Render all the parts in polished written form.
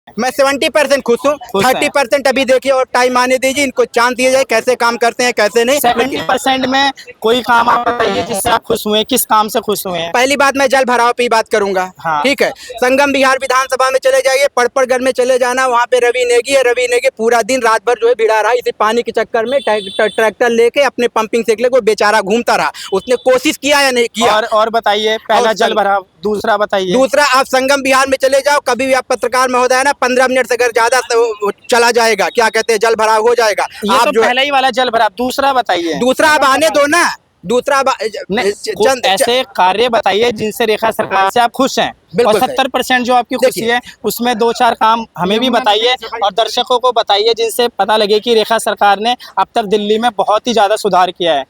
मैं 70% खुश हूँ। 30% अभी देखिए और टाइम आने दीजिए, इनको चांस दिया जाए कैसे काम करते हैं कैसे नहीं। 70% में कोई काम आप बताइए जिससे आप खुश हुए, किस काम से खुश हुए हैं? पहली बात मैं जल भराव पे ही बात करूंगा। हाँ। ठीक है, संगम बिहार विधानसभा में चले जाइए, पड़पड़गढ़ में चले जाना, वहाँ पे रवि नेगी है। रवि नेगी पूरा दिन रात भर जो है भिड़ा रहा, इसी पानी के चक्कर में ट्रैक्टर लेके अपने पंपिंग से लेके वो बेचारा घूमता रहा। उसने कोशिश किया या नहीं किया? और बताइए, पहला जल भराव, दूसरा बताइए। दूसरा, आप संगम बिहार में चले जाओ, कभी भी आप पत्रकार महोदय है ना, 15 मिनट से अगर ज्यादा चला जाएगा, क्या कहते हैं, जल भराव हो जाएगा। ये आप तो जो पहला ही वाला जल भराव, दूसरा बताइए। दूसरा आप आने दो ना, दूसरा कुछ ऐसे कार्य बताइए जिनसे रेखा सरकार से आप खुश हैं। और 70% जो आपकी खुशी है उसमें 2-4 काम हमें भी बताइए और दर्शकों को बताइए जिनसे पता लगे कि रेखा सरकार ने अब तक दिल्ली में बहुत ही ज्यादा सुधार किया है।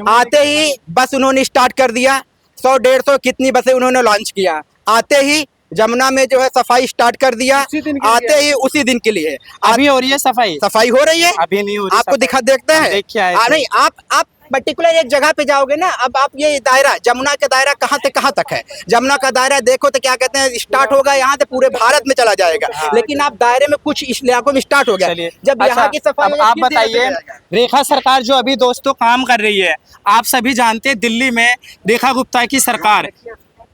आते ही बस उन्होंने स्टार्ट कर दिया, 100-150 कितनी बसें उन्होंने लॉन्च किया। आते ही जमुना में जो है सफाई स्टार्ट कर दिया, आते ही उसी दिन के लिए। अभी हो रही है सफाई हो रही है, अभी नहीं हो रही। आपको देखते हैं नहीं, आप पर्टिकुलर एक जगह पे जाओगे ना। अब आप ये दायरा, जमुना का दायरा कहाँ से कहाँ तक है? जमुना का दायरा देखो तो क्या कहते हैं, स्टार्ट होगा यहाँ से पूरे भारत में चला जाएगा। लेकिन आप दायरे में कुछ इस इलाकों में स्टार्ट हो गया। जब यहाँ की सफाई, आप बताइए, रेखा सरकार जो अभी दोस्तों काम कर रही है, आप सभी जानते हैं दिल्ली में रेखा गुप्ता की सरकार,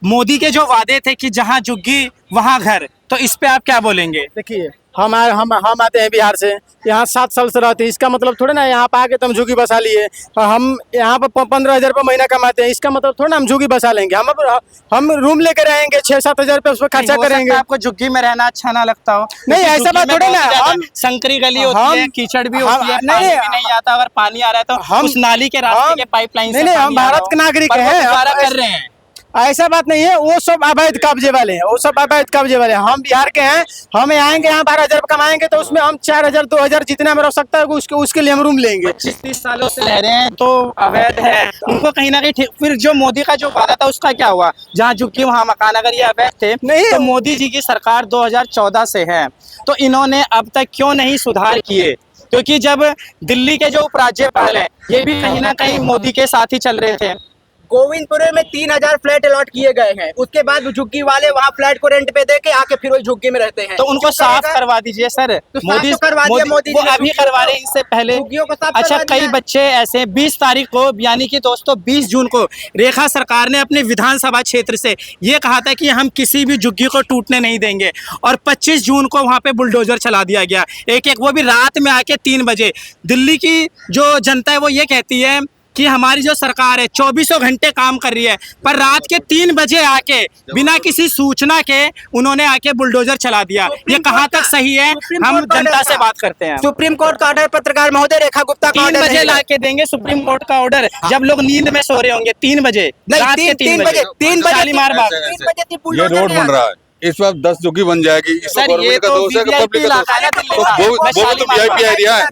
मोदी के जो वादे थे कि जहाँ झुग्गी वहाँ घर, तो इस पे आप क्या बोलेंगे? देखिए, हम आते हैं बिहार से, यहाँ 7 साल से रहते हैं। इसका मतलब थोड़ा ना यहाँ पे आके तो हम झुग्गी बसा लिए। हम यहाँ पे 15,000 रुपये महीना कमाते हैं, इसका मतलब थोड़ा ना हम झुग्गी बसा लेंगे। हम रूम लेकर रहेंगे, 6-7 हजार रुपये उस पर खर्चा करेंगे। आपको झुग्गी में रहना अच्छा ना लगता हो? नहीं, ऐसा बात थोड़ी ना। हम संकरी गली होती है, कीचड़ भी होती है, पानी भी नहीं आता। अगर पानी आ रहा है तो उस नाली के रास्ते के पाइपलाइन से नहीं, हम भारत के नागरिक हैं, कर रहे हैं। ऐसा बात नहीं है। वो सब अवैध कब्जे वाले हैं, वो सब अवैध कब्जे वाले हैं। हम बिहार के हैं, हमें आएंगे यहाँ 12,000 कमाएंगे तो उसमें हम 4,000 2,000 जितना में रह सकता है उसके लिए हम रूम लेंगे। 25-30 सालों से रह रहे हैं तो अवैध है, उनको कहीं ना कहीं। फिर जो मोदी का जो वादा था उसका क्या हुआ? जहाँ झुग्गी वहाँ मकान, अगर ये अवैध थे नहीं, तो मोदी जी की सरकार 2014 से है, तो इन्होंने अब तक क्यों नहीं सुधार किए? क्योंकि जब दिल्ली के जो उपराज्यपाल है ये भी कहीं ना कहीं मोदी के साथ ही चल रहे थे। गोविंदपुर में 3,000 फ्लैट अलॉट किए गए हैं, उसके बाद झुग्गी वाले वहाँ फ्लैट को रेंट पे देके आके फिर वही झुग्गी में रहते हैं। तो उनको साफ करवा दीजिए सर। तो मोदी करवा दिया, मोदी वो अभी करवा रहे हैं, इससे पहले को साफ। अच्छा, कई बच्चे ऐसे 20 तारीख को, यानी कि दोस्तों 20 जून को रेखा सरकार ने अपने विधानसभा क्षेत्र से ये कहा था कि हम किसी भी झुग्गी को टूटने नहीं देंगे, और 25 जून को वहाँ पे बुलडोजर चला दिया गया एक, वो भी रात में आके 3 बजे। दिल्ली की जो जनता है वो ये कहती है कि हमारी जो सरकार है 24 घंटे काम कर रही है, पर रात के 3 बजे आके बिना किसी सूचना के उन्होंने आके बुलडोजर चला दिया। ये कहाँ तक सही है? हम जनता से बात करते हैं। सुप्रीम कोर्ट का ऑर्डर, पत्रकार महोदय, रेखा गुप्ता का 3 बजे ला के देंगे सुप्रीम कोर्ट का ऑर्डर, जब लोग नींद में सो रहे होंगे। 3 बजे, नहीं, 3 बजे शालीमार बाग ये रोड बन रहा है, इस वक्त 10 झुग्गी बन जाएगी। सर ये तो वीआईपी इलाका है, वीआईपी एरिया है।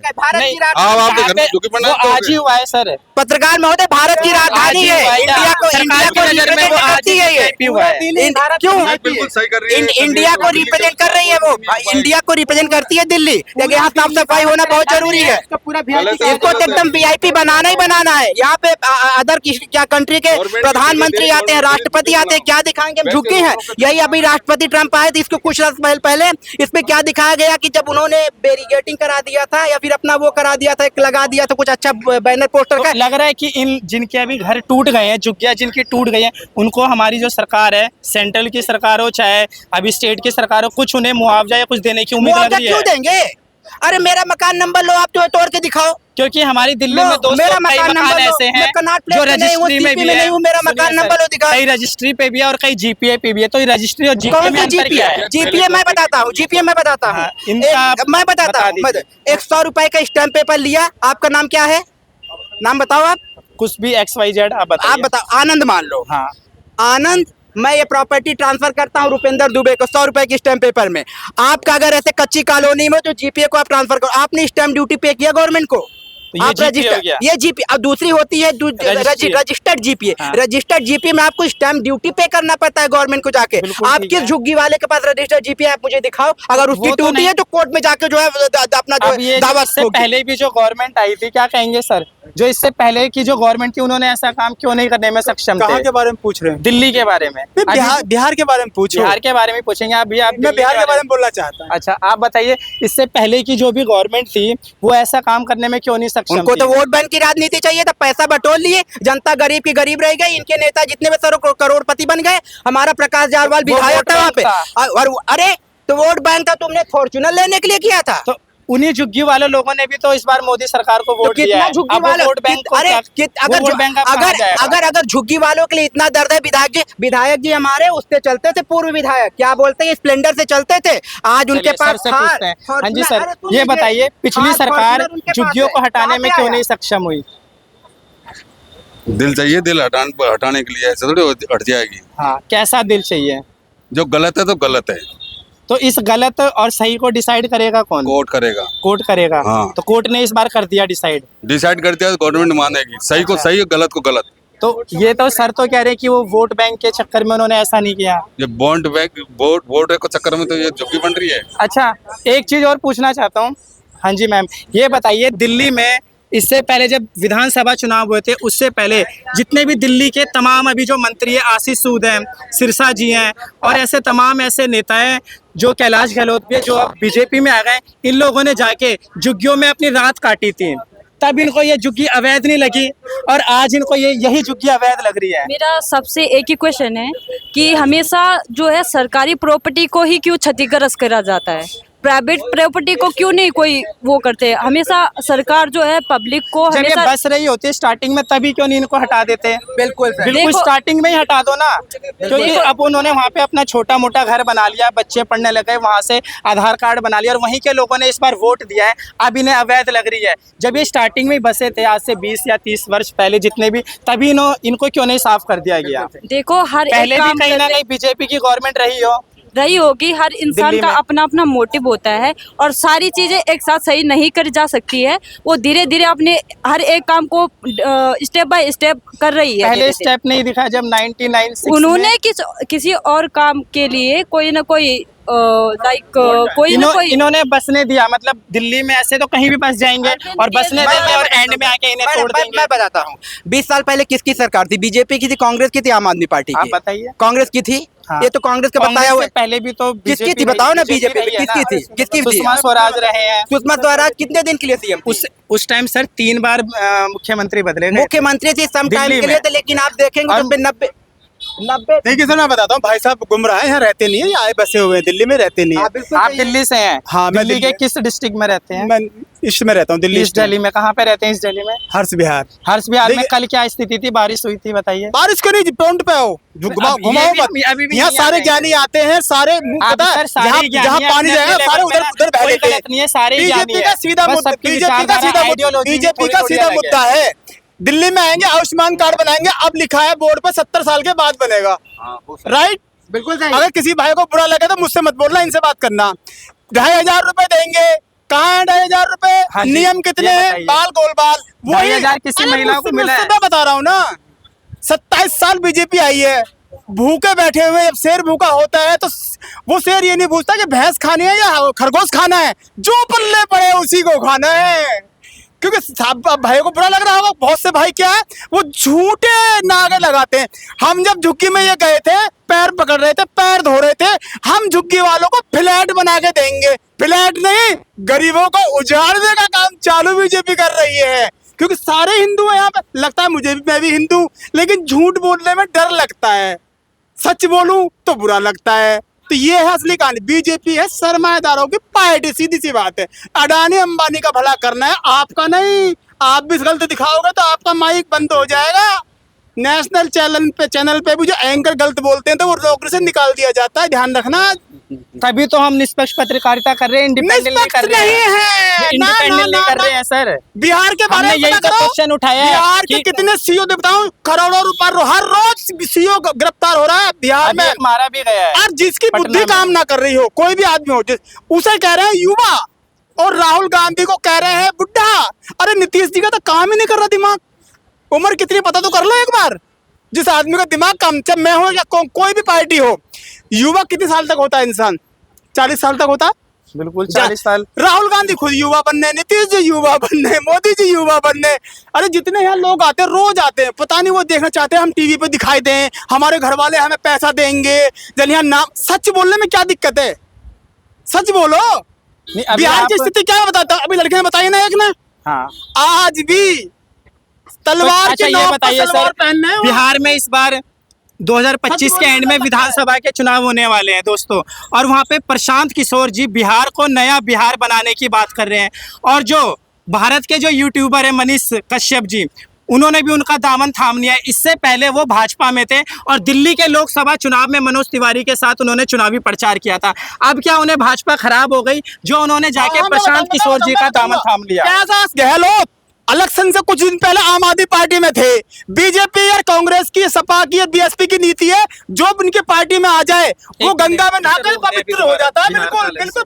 वो आज ही हुआ है सर। पत्रकार महोदय, भारत की राजधानी है, इंडिया को रिप्रेजेंट करती है ये। क्यों इंडिया को रिप्रेजेंट कर रही है? वो इंडिया को रिप्रेजेंट करती है दिल्ली। यहाँ साफ सफाई होना बहुत जरूरी है, इसको एकदम वीआईपी बनाना ही बनाना है। यहाँ पे अदर क्या कंट्री के प्रधानमंत्री आते हैं, राष्ट्रपति आते हैं, क्या दिखाएंगे? हम झुके हैं। यही अभी राष्ट्रपति ट्रंप आए थे, इसको कुछ पहले इस पे क्या दिखाया गया कि जब उन्होंने बैरिकेडिंग करा दिया था या फिर अपना वो करा दिया था, एक लगा दिया था कुछ अच्छा बैनर पोस्टर का। लग रहा है कि इन जिनके अभी घर टूट गए हैं, झुग्गियां जिनकी टूट गई हैं, उनको हमारी जो सरकार है, सेंट्रल की सरकार हो चाहे अभी स्टेट की सरकार हो, कुछ उन्हें मुआवजा या कुछ देने की उम्मीद लग रही है। क्यों देंगे? अरे मेरा मकान नंबर लो, आप तो तोड़ के दिखाओ। क्योंकि हमारी दिल्ली में दोस्तों मेरा मकान नंबर ऐसे हैं जो रजिस्ट्री में भी है, मेरा मकान नंबर लो दिखाओ। कई रजिस्ट्री पे भी है और कई जीपीए पे भी है। तो रजिस्ट्री और जीपीए में अंतर क्या है? जीपीए मैं बताता हूँ, जीपीए मैं बताता हूँ, मैं बताता हूँ। 100 रुपए का स्टैम्प पेपर लिया, आपका नाम क्या है? नाम बताओ आप। कुछ भी XYZ आप बताओ। आनंद मान लो। हाँ, आनंद, मैं ये प्रॉपर्टी ट्रांसफर करता हूँ रुपेंद्र दुबे को 100 रुपए की स्टैम्प पेपर में। आपका अगर ऐसे कच्ची कॉलोनी में तो जीपीए को आप ट्रांसफर करो, आपने स्टैम्प ड्यूटी पे किया गवर्नमेंट को? तो ये आप GP हो रजिस्टर, गया। ये जीपी, अब दूसरी होती है रजिस्ट्री। Registered GP. हाँ। रजिस्टर्ड जीपी में आपको स्टैम्प ड्यूटी पे करना पड़ता है गवर्नमेंट को जाके। बिल्कुल आप ठीक किस है। झुग्गी वाले के पास रजिस्टर्ड जीपी है, आप मुझे दिखाओ। अगर उसकी वो तो टूटी नहीं। है तो कोर्ट में जाके जो है अपना जो अब ये है जो दावा इससे ठोकी। पहले भी जो गवर्नमेंट आई थी, क्या कहेंगे सर, जो इससे पहले की जो गवर्नमेंट थी उन्होंने ऐसा काम क्यों नहीं करने में सक्षम कहाँ थे? के बारे में पूछ रहे हैं? दिल्ली के बारे में। नहीं, अभी बिहार के बारे में पूछो। बिहार के बारे में पूछेंगे अभी आप। मैं दिल्ली बिहार के बारे में बोलना चाहता हूँ। अच्छा, आप बताइए इससे पहले की जो भी गवर्नमेंट थी वो ऐसा काम करने में क्यों नहीं सक्षम उनको थी? तो वोट बैंक की राजनीति चाहिए था, पैसा बटोर लिए, जनता गरीब की गरीब रह गई, इनके नेता जितने भी सर करोड़पति बन गए। हमारा प्रकाश जायसवाल वो विधायक वोट था वहाँ बैंक पे, और अरे तो वोट बैंक था, तुमने फॉर्च्यूनर लेने के लिए किया था। तो उन्हीं झुग्गी वाले लोगों ने भी तो इस बार मोदी सरकार को तो वोट दिया कितना है। झुग्गी अब वो वालों, वोट बैंक को अरे क्या- वो वोट बैंक अब कहाँ जाएगा? अगर झुग्गी वालों के लिए इतना दर्द है, विधायक जी हमारे उससे चलते थे, पूर्व विधायक क्या बोलते हैं, स्प्लेंडर से चलते थे, आज उनके चलिए, पास सर से थार, पूछते हैं। हाँ जी फॉर्च्यूनर, सर, अरे सुन ये लीजिए, बताइए पिछली थार, सरकार फॉर्च्यूनर उनके पास झुग्गियों है। को हटाने कहाँ में पे क्यों आया? नहीं सक्षम हुई? दिल चाहिए, दिल हटाने के लिए, ऐसे थोड़ी हट जाएगी। हाँ, कैसा दिल चाहिए? जो गलत है तो गलत है, तो इस गलत और सही को डिसाइड करेगा कौन? कोर्ट करेगा। कोर्ट करेगा। हाँ। तो कोर्ट ने इस बार कर दिया डिसाइड। डिसाइड करते हैं तो गवर्नमेंट मानेगी, सही को सही, गलत को गलत। तो ये तो सर तो कह रहे हैं कि वो वोट बैंक के चक्कर में उन्होंने ऐसा नहीं किया। ये वोट के चक्कर में तो ये झुग्गी बन रही है। अच्छा, एक चीज और पूछना चाहता हूँ। हाँ जी मैम, ये बताइए दिल्ली में इससे पहले जब विधानसभा चुनाव हुए थे, उससे पहले जितने भी दिल्ली के तमाम अभी जो मंत्री हैं, आशीष सूद हैं, सिरसा जी हैं, और ऐसे तमाम ऐसे नेता हैं जो कैलाश गहलोत भी है, जो अब बीजेपी में आ गए, इन लोगों ने जाके झुग्गियों में अपनी रात काटी थी। तब इनको ये झुग्गी अवैध नहीं लगी और आज इनको यही झुग्गी अवैध लग रही है। मेरा सबसे एक ही क्वेश्चन है कि हमेशा जो है सरकारी प्रॉपर्टी को ही क्यों क्षतिग्रस्त करा जाता है, प्राइवेट प्रॉपर्टी को क्यों नहीं कोई वो करते हैं? हमेशा सरकार जो है पब्लिक को जब ये हमेशा बस रही होती है स्टार्टिंग में, तभी क्यों नहीं इनको हटा देते? बिल्कुल सर। बिल्कुल देखो- स्टार्टिंग में ही हटा दो ना, क्योंकि देखो- अब उन्होंने वहाँ पे अपना छोटा मोटा घर बना लिया, बच्चे पढ़ने लगे, वहाँ से आधार कार्ड बना लिया, और वहीं के लोगों ने इस बार वोट दिया है, अब इन्हें अवैध लग रही है। जब ये स्टार्टिंग में ही बसे थे आज से 20 या 30 वर्ष पहले जितने भी, तभी इनको क्यों नहीं साफ कर दिया गया? देखो हर पहले एक भी काम कहीं ना करने- कहीं बीजेपी की गवर्नमेंट रही होगी। हर इंसान दिल्ली का में। अपना अपना मोटिव होता है और सारी चीजें एक साथ सही नहीं करी जा सकती है। वो धीरे धीरे अपने हर एक काम को स्टेप बाय स्टेप कर रही है। पहले धीरे-धीरे। स्टेप नहीं दिखा जब 99 उन्होंने किसी और काम के लिए कोई ना कोई कोई ना कोई इन्होंने बसने दिया, मतलब दिल्ली में ऐसे तो कहीं भी बस जाएंगे और बसने देंगे और एंड में आके इन्हें तोड़ देंगे। मैं बताता हूँ, 20 साल पहले किसकी सरकार थी? बीजेपी की थी, कांग्रेस की थी, आम आदमी पार्टी आप की? बताइए। कांग्रेस की थी। हाँ। ये तो कांग्रेस का बताया हुआ से पहले भी तो किसकी BJP थी बताओ ना? रही- बीजेपी रही है किसकी ना? थी? किसकी थी? सुषमा स्वराज रहे हैं। सुषमा स्वराज कितने दिन के लिए सीएम? उस टाइम सर 3 बार मुख्यमंत्री बदले गए। मुख्यमंत्री थी सम टाइम दिल्ली के लिए में। थे, लेकिन आप देखेंगे तो अब- 90 देखिए सर, मैं बताता हूँ, भाई साहब गुमराह हैं, यहाँ रहते नहीं है, ये आए बसे हुए हैं, दिल्ली में रहते नहीं है। आप दिल्ली से हैं? हाँ, मैं दिल्ली के दिल्ली- किस डिस्ट्रिक्ट में रहते हैं? मैं ईस्ट में रहता हूँ, दिल्ली ईस्ट दिल्ली में। कहाँ पे रहते हैं इस दिल्ली में? हर्ष विहार। हर्ष विहार में देखिए- कल क्या स्थिति थी? बारिश हुई थी, बताइए। बारिश को नहीं, पॉइंट पे आओ, घुमाओ अब ये घुमाओ भी- मत। अभी भी यहाँ नहीं सारे आते ज्ञानी आते हैं, सारे आप पता है, सर सारे जहाँ ज्ञानी जहाँ पानी अपने जाएगा अपने सारे लेवल उधर पे उधर बह कोई लेते हैं। गलत नहीं है, सारे ज्ञानी बीजेपी हैं। का सीधा बस मुद्दा, सबकी बीजेपी का विचारधारा, सीधा ideology बीजेपी का थोड़ी सीधा अलग है। मुद्दा है। दिल्ली में आएंगे, आयुष्मान कार्ड बनाएंगे, अब लिखा है बोर्ड पे 70 साल के बाद बनेगा, राइट? बिल्कुल सही। अगर किसी भाई को बुरा लगे तो मुझसे मत बोलना, इनसे बात करना। 2500 रुपए देंगे, कहाँ है 2500 रुपए? हाँ जी, नियम कितने ये हैं? बताइए। बाल गोल बाल 2500 किसी अरे महिला को मुझसे- मिला है? मुझसे मैं बता रहा हूँ ना, 27 साल बीजेपी आई है, भूखे बैठे हुए। जब शेर भूखा होता है तो वो शेर ये नहीं पूछता कि भैंस खानी है या खरगोश खाना है, जो पल्ले पड़े उसी को खाना है। क्योंकि साहब अब भाई को बुरा लग रहा होगा, बहुत से भाई क्या है वो झूठे नारे लगाते हैं। हम जब झुग्गी में ये गए थे, पैर पकड़ रहे थे, पैर धो रहे थे, हम झुग्गी वालों को फ्लैट बना के देंगे, फ्लैट नहीं, गरीबों को उजाड़ने का काम चालू बीजेपी कर रही है। क्योंकि सारे हिंदू हैं यहाँ पे, लगता है मुझे भी, मैं भी हिंदू, लेकिन झूठ बोलने में डर लगता है, सच बोलूं तो बुरा लगता है। तो ये है असली कहानी, बीजेपी है सरमाएदारों की पार्टी, सीधी सी बात है। अडानी अंबानी का भला करना है, आपका नहीं। आप भी गलत दिखाओगे तो आपका माइक बंद हो जाएगा। नेशनल चैनल पे भी जो एंकर गलत बोलते हैं तो वो नौकरी से निकाल दिया जाता है, ध्यान रखना। तभी तो हम निष्पक्ष पत्रकारिता कर रहे हैं, इंडिपेंडेंट नहीं कर रहे नहीं हैं। है, इंडिपेंडेंट नहीं कर रहे हैं सर। बिहार के बारे हमने में यही पता तो करो। क्वेश्चन उठाया है बिहार के कि- कितने सीओ बताऊं, करोड़ों रुपए हर रोज सीओ गिरफ्तार हो रहा है बिहार अभी में। एक मारा भी गया है और जिसकी पटना बुद्धि में। काम ना कर रही हो, कोई भी आदमी हो, उसे कह रहे हैं युवा, और राहुल गांधी को कह रहे हैं बुढ़ा। अरे नीतीश जी का तो काम ही नहीं कर रहा दिमाग। उम्र कितनी पता तो कर लो एक बार। जिस आदमी का दिमाग कम, चाहे मैं हो या कोई भी पार्टी हो, युवा कितने साल तक होता है इंसान? 40 साल तक होता। बिल्कुल 40 साल। राहुल गांधी खुद युवा बनने, नीतीश जी युवा बनने, मोदी जी युवा बनने। अरे जितने यहाँ लोग आते हैं, रोज आते हैं, पता नहीं वो देखना चाहते हैं हम टीवी पे दिखाई दें, हमारे घर वाले हमें पैसा देंगे। जब यहाँ नाम, सच बोलने में क्या दिक्कत है? सच बोलो। बिहार की स्थिति क्या बताता, अभी लड़के ने बताई ना एक ने। हाँ, आज भी तलवार अच्छा के ये नोक पर बताइए तलवार सर, पहनना है। बिहार में इस बार 2025 के एंड में विधानसभा के चुनाव होने वाले हैं दोस्तों, और वहाँ पे प्रशांत किशोर जी बिहार को नया बिहार बनाने की बात कर रहे हैं। और जो भारत के जो यूट्यूबर है मनीष कश्यप जी, उन्होंने भी उनका दामन थाम लिया है। इससे पहले वो भाजपा में थे और दिल्ली के लोकसभा चुनाव में मनोज तिवारी के साथ उन्होंने चुनावी प्रचार किया था। अब क्या उन्हें भाजपा खराब हो गई जो उन्होंने जाके प्रशांत किशोर जी का दामन थाम लिया? कैसा गहलोत इलेक्शन से कुछ दिन पहले आम आदमी पार्टी में थे। बीजेपी और कांग्रेस की, सपा की, बीएसपी की नीति है जो उनकी पार्टी में आ जाए वो गंगा में नहाकर पवित्र हो जाता है। बिल्कुल बिल्कुल।